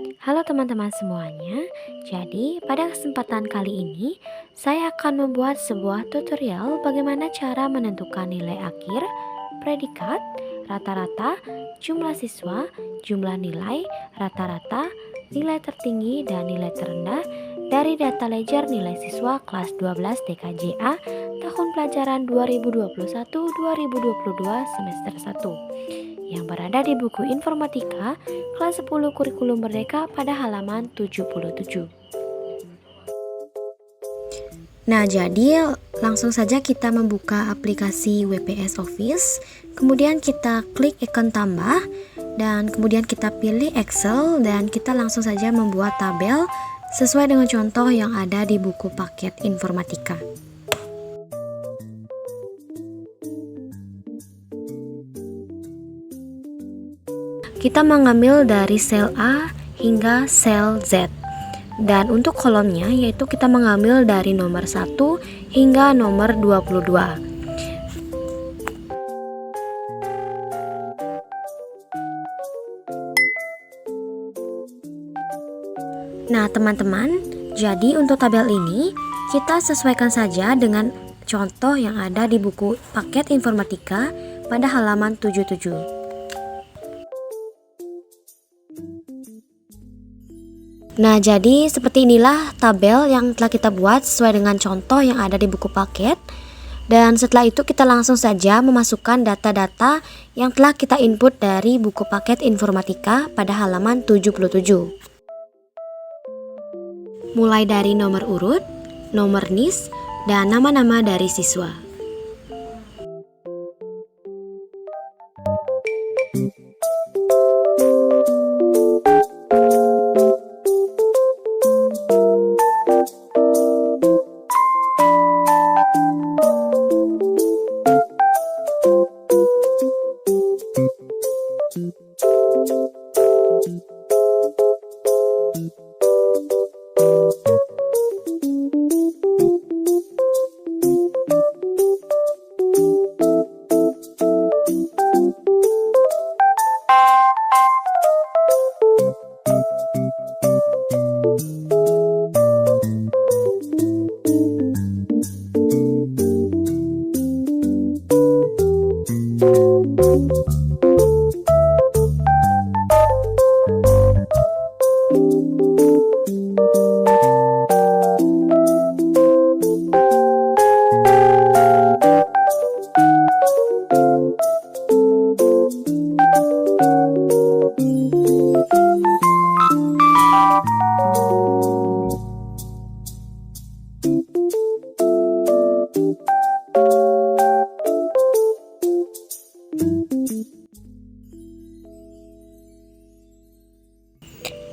Halo teman-teman semuanya. Jadi, pada kesempatan kali ini saya akan membuat sebuah tutorial bagaimana cara menentukan nilai akhir, predikat, rata-rata, jumlah siswa, jumlah nilai, rata-rata, nilai tertinggi dan nilai terendah dari data ledger nilai siswa kelas 12 DKJA tahun pelajaran 2021-2022 semester 1 yang berada di buku informatika kelas 10 kurikulum merdeka pada halaman 77. Nah, jadi langsung saja kita membuka aplikasi WPS Office, kemudian kita klik ikon tambah, dan kemudian kita pilih Excel, dan kita langsung saja membuat tabel sesuai dengan contoh yang ada di buku paket informatika. Kita mengambil dari sel A hingga sel Z. Dan untuk kolomnya yaitu kita mengambil dari nomor 1 hingga nomor 22. Nah, teman-teman, jadi untuk tabel ini kita sesuaikan saja dengan contoh yang ada di buku paket informatika pada halaman 77. Nah, jadi seperti inilah tabel yang telah kita buat sesuai dengan contoh yang ada di buku paket. Dan setelah itu kita langsung saja memasukkan data-data yang telah kita input dari buku paket informatika pada halaman 77. Mulai dari nomor urut, nomor NIS, dan nama-nama dari siswa.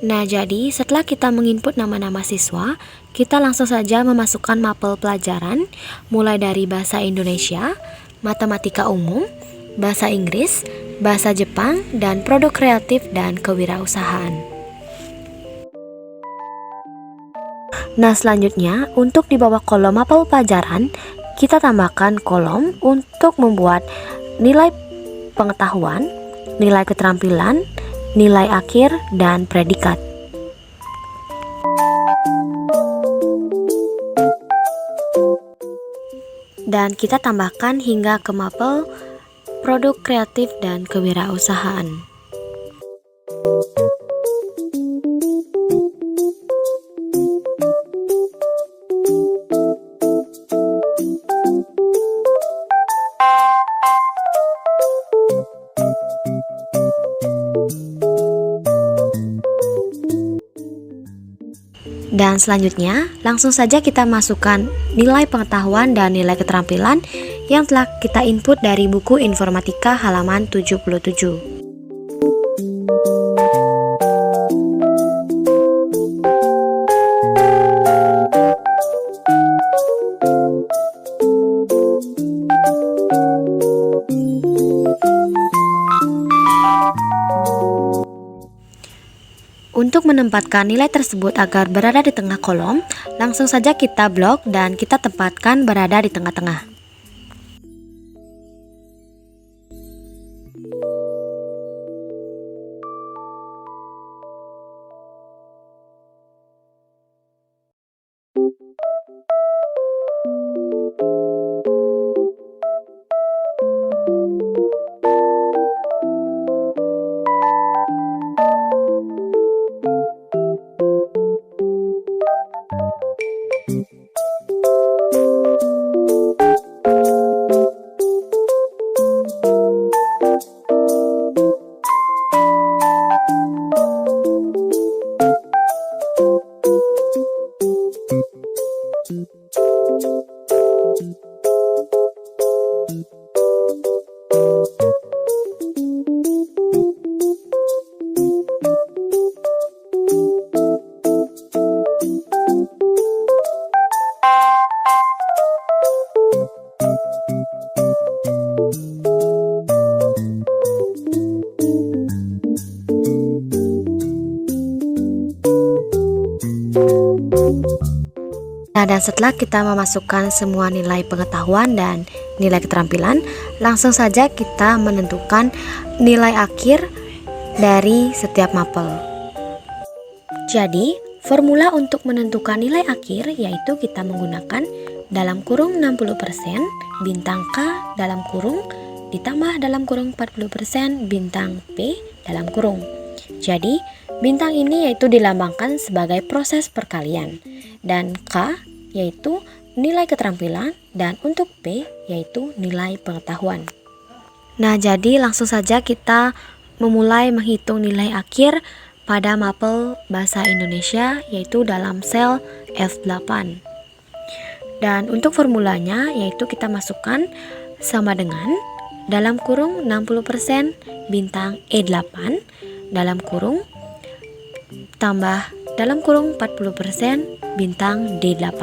Nah, jadi setelah kita menginput nama-nama siswa, kita langsung saja memasukkan mapel pelajaran mulai dari bahasa Indonesia, matematika umum, bahasa Inggris, bahasa Jepang, dan produk kreatif dan kewirausahaan. Nah, selanjutnya untuk di bawah kolom mapel pelajaran, kita tambahkan kolom untuk membuat nilai pengetahuan, nilai keterampilan, nilai akhir, dan predikat. Dan kita tambahkan hingga ke mapel produk kreatif dan kewirausahaan. Dan selanjutnya, langsung saja kita masukkan nilai pengetahuan dan nilai keterampilan yang telah kita input dari buku informatika halaman 77. Untuk menempatkan nilai tersebut agar berada di tengah kolom, langsung saja kita blok dan kita tempatkan berada di tengah-tengah. Nah, dan setelah kita memasukkan semua nilai pengetahuan dan nilai keterampilan, langsung saja kita menentukan nilai akhir dari setiap mapel. Jadi, formula untuk menentukan nilai akhir yaitu kita menggunakan dalam kurung 60% bintang K dalam kurung ditambah dalam kurung 40% bintang P dalam kurung. Jadi, bintang ini yaitu dilambangkan sebagai proses perkalian, dan K yaitu nilai keterampilan, dan untuk P yaitu nilai pengetahuan. Nah, jadi langsung saja kita memulai menghitung nilai akhir pada mapel Bahasa Indonesia yaitu dalam sel F8. Dan untuk formulanya yaitu kita masukkan sama dengan dalam kurung 60% bintang E8 dalam kurung tambah dalam kurung 40% bintang D8.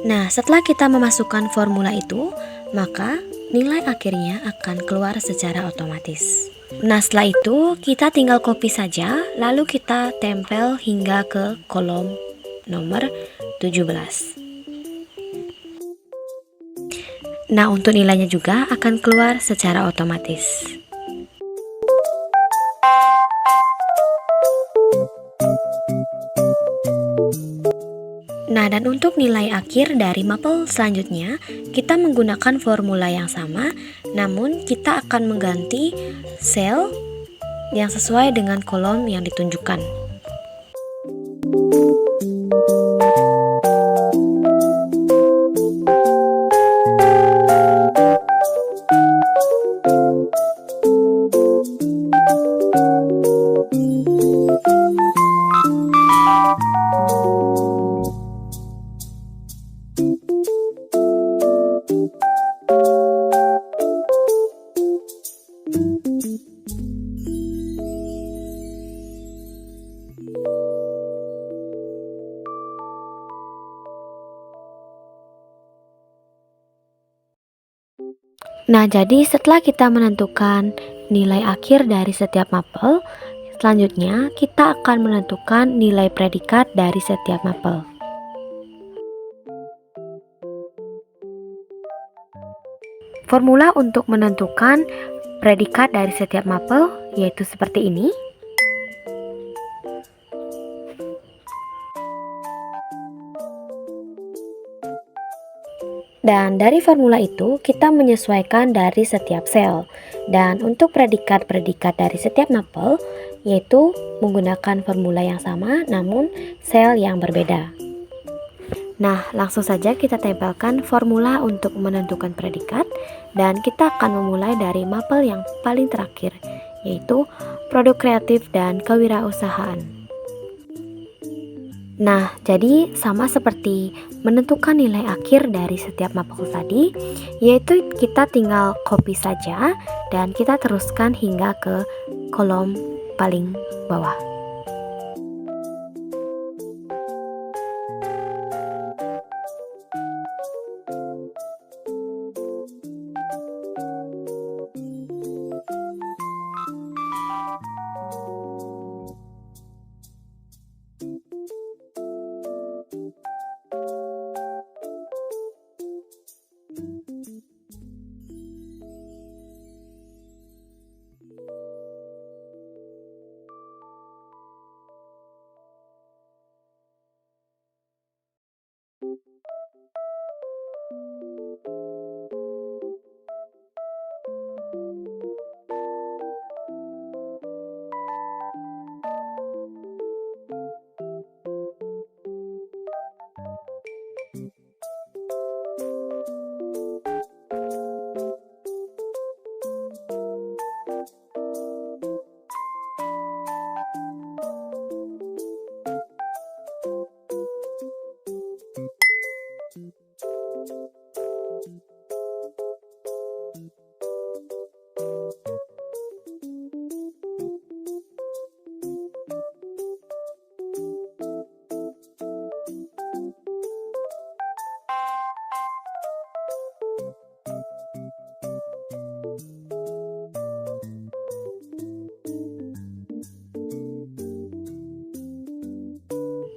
Nah, setelah kita memasukkan formula itu, maka nilai akhirnya akan keluar secara otomatis. Nah, setelah itu kita tinggal copy saja, lalu kita tempel hingga ke kolom nomor 17. Nah, untuk nilainya juga akan keluar secara otomatis. Nah, dan untuk nilai akhir dari mapel selanjutnya, kita menggunakan formula yang sama, namun kita akan mengganti sel yang sesuai dengan kolom yang ditunjukkan. Nah, jadi setelah kita menentukan nilai akhir dari setiap mapel, selanjutnya kita akan menentukan nilai predikat dari setiap mapel. Formula untuk menentukan predikat dari setiap mapel yaitu seperti ini. Dan dari formula itu kita menyesuaikan dari setiap sel. Dan untuk predikat-predikat dari setiap mapel yaitu menggunakan formula yang sama namun sel yang berbeda. Nah, langsung saja kita tempelkan formula untuk menentukan predikat, dan kita akan memulai dari mapel yang paling terakhir yaitu produk kreatif dan kewirausahaan. Nah, jadi sama seperti menentukan nilai akhir dari setiap mapel tadi, yaitu kita tinggal copy saja dan kita teruskan hingga ke kolom paling bawah.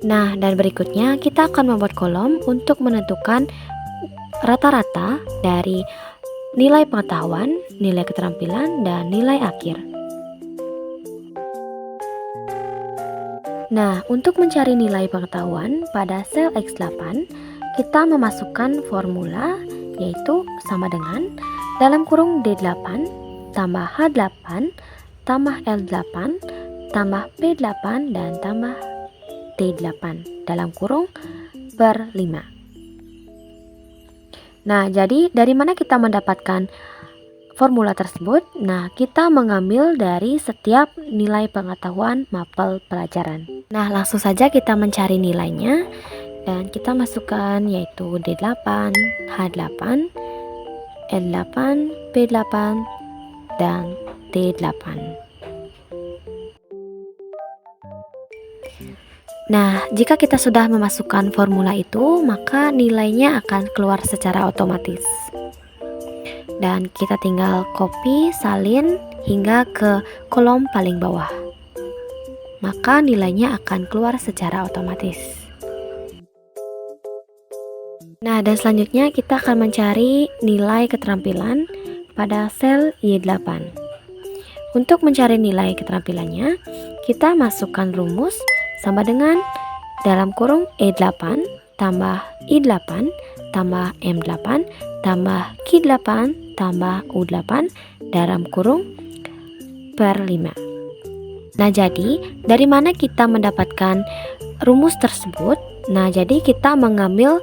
Nah, dan berikutnya kita akan membuat kolom untuk menentukan rata-rata dari nilai pengetahuan, nilai keterampilan, dan nilai akhir. Nah, untuk mencari nilai pengetahuan pada sel X8, kita memasukkan formula yaitu sama dengan dalam kurung D8 tambah H8 tambah L8 tambah P8 dan tambah T8 dalam kurung per 5. Nah, jadi dari mana kita mendapatkan formula tersebut? Nah, kita mengambil dari setiap nilai pengetahuan mapel pelajaran. Nah, langsung saja kita mencari nilainya dan kita masukkan yaitu D8, H8, L8, P8, dan T8. Nah, jika kita sudah memasukkan formula itu, maka nilainya akan keluar secara otomatis. Dan kita tinggal copy, salin hingga ke kolom paling bawah. Maka nilainya akan keluar secara otomatis. Nah, dan selanjutnya kita akan mencari nilai keterampilan pada sel Y8. Untuk mencari nilai keterampilannya, kita masukkan rumus sama dengan dalam kurung E8 tambah I8 tambah M8 tambah Q8 tambah U8 dalam kurung per 5. Nah, jadi dari mana kita mendapatkan rumus tersebut? Nah, jadi kita mengambil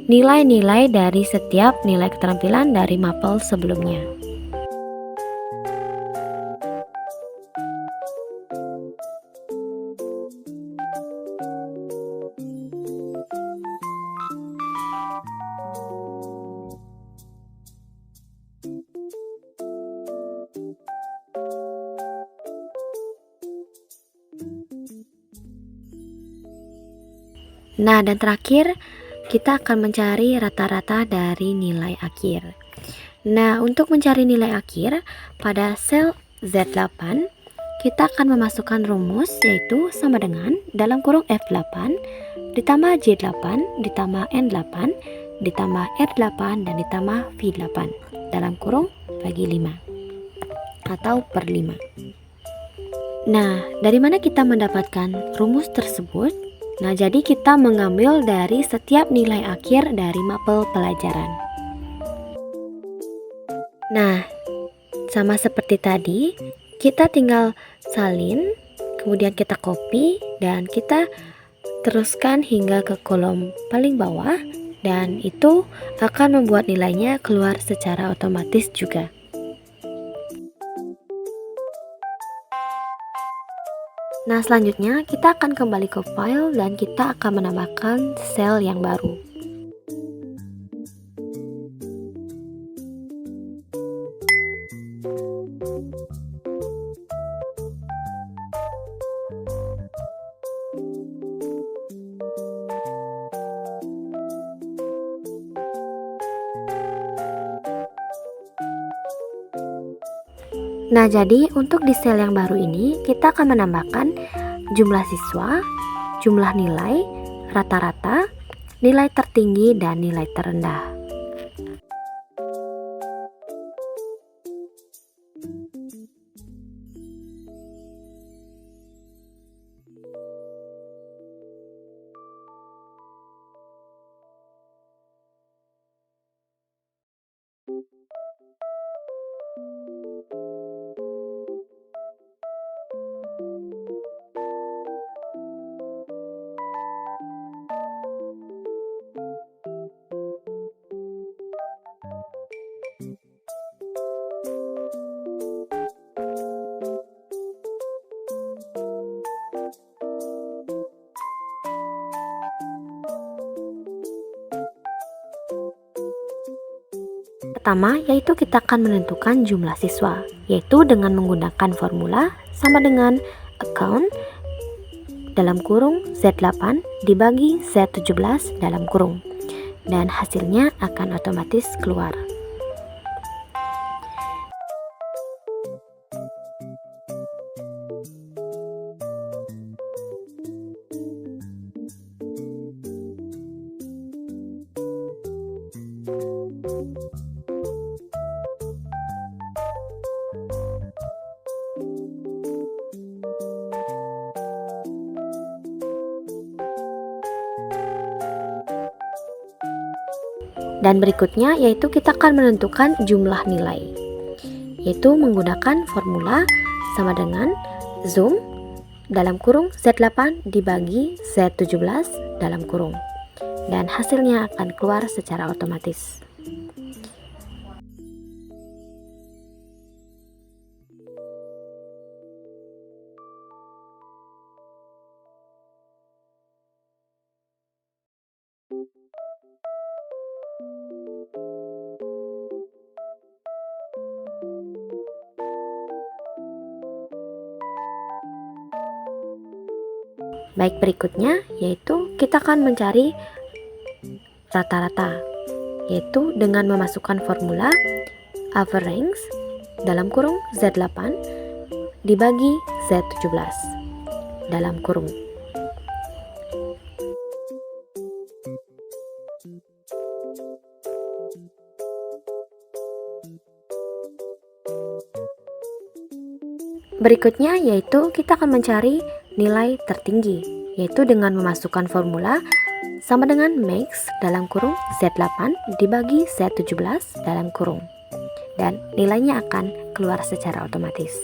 nilai-nilai dari setiap nilai keterampilan dari mapel sebelumnya. Nah, dan terakhir kita akan mencari rata-rata dari nilai akhir. Nah, untuk mencari nilai akhir pada sel Z8, kita akan memasukkan rumus yaitu sama dengan dalam kurung F8 ditambah J8 ditambah N8 ditambah R8 dan ditambah V8 dalam kurung bagi 5 atau per 5. Nah, dari mana kita mendapatkan rumus tersebut? Nah, jadi kita mengambil dari setiap nilai akhir dari mapel pelajaran. Nah, sama seperti tadi, kita tinggal salin, kemudian kita copy, dan kita teruskan hingga ke kolom paling bawah, dan itu akan membuat nilainya keluar secara otomatis juga. Nah, selanjutnya kita akan kembali ke file dan kita akan menambahkan sel yang baru. Nah, jadi untuk di sel yang baru ini kita akan menambahkan jumlah siswa, jumlah nilai, rata-rata, nilai tertinggi, dan nilai terendah. Pertama, yaitu kita akan menentukan jumlah siswa, yaitu dengan menggunakan formula sama dengan account dalam kurung Z8 dibagi Z17 dalam kurung, dan hasilnya akan otomatis keluar. Dan berikutnya yaitu kita akan menentukan jumlah nilai, yaitu menggunakan formula sama dengan zoom dalam kurung Z8 dibagi Z17 dalam kurung, dan hasilnya akan keluar secara otomatis. Baik, berikutnya yaitu kita akan mencari rata-rata, yaitu dengan memasukkan formula average dalam kurung Z8 dibagi Z17 dalam kurung. Berikutnya yaitu kita akan mencari nilai tertinggi, yaitu dengan memasukkan formula sama dengan max dalam kurung Z8 dibagi Z17 dalam kurung, dan nilainya akan keluar secara otomatis.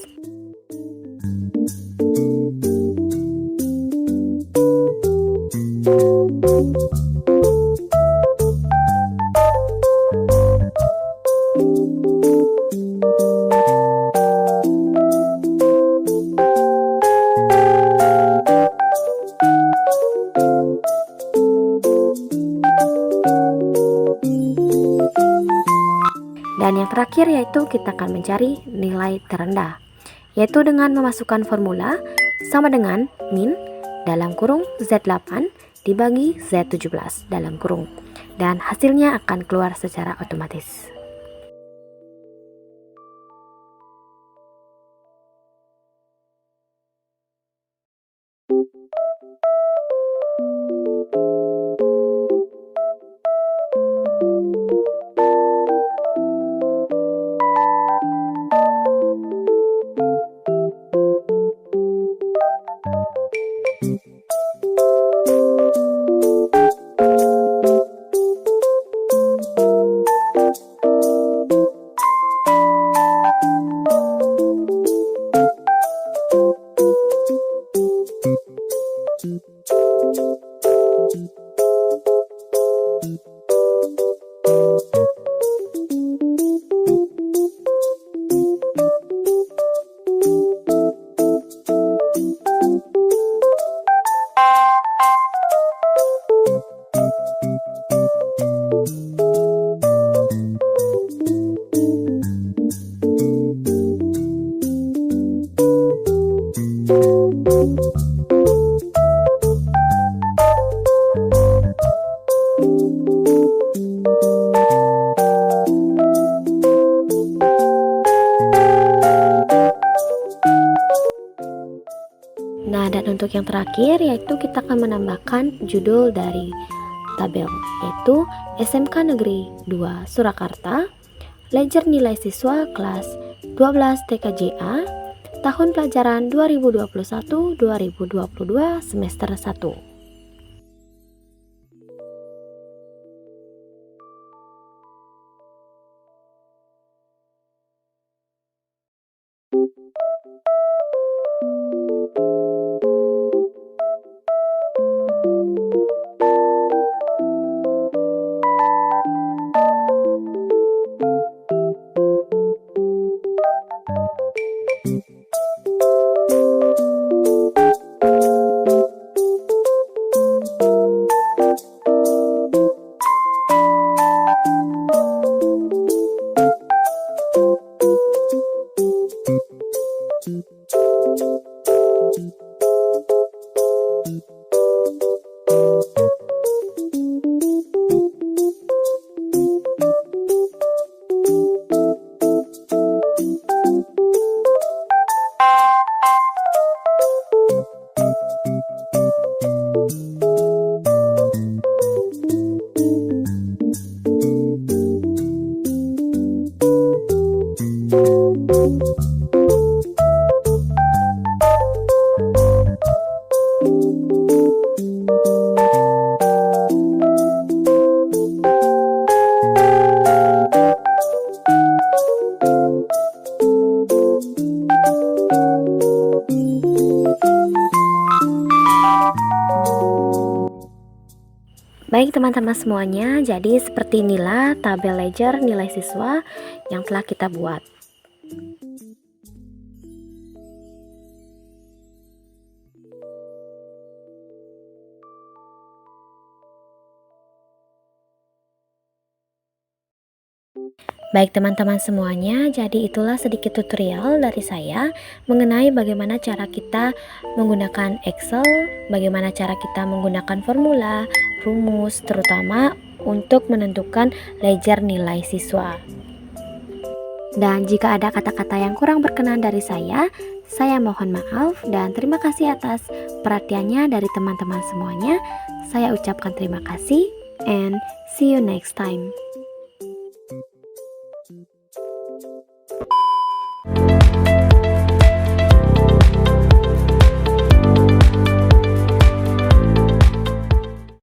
Dan yang terakhir yaitu kita akan mencari nilai terendah, yaitu dengan memasukkan formula sama dengan min dalam kurung Z8 dibagi Z17 dalam kurung, dan hasilnya akan keluar secara otomatis. Nah, dan untuk yang terakhir yaitu kita akan menambahkan judul dari tabel, yaitu SMK Negeri 2 Surakarta, Ledger Nilai Siswa kelas 12 TKJA, tahun pelajaran 2021-2022 semester 1. Baik teman-teman semuanya, jadi seperti inilah tabel ledger nilai siswa yang telah kita buat. Baik teman-teman semuanya, jadi itulah sedikit tutorial dari saya mengenai bagaimana cara kita menggunakan Excel, bagaimana cara kita menggunakan formula, rumus, terutama untuk menentukan ledger nilai siswa. Dan jika ada kata-kata yang kurang berkenan dari saya mohon maaf dan terima kasih atas perhatiannya dari teman-teman semuanya. Saya ucapkan terima kasih and see you next time.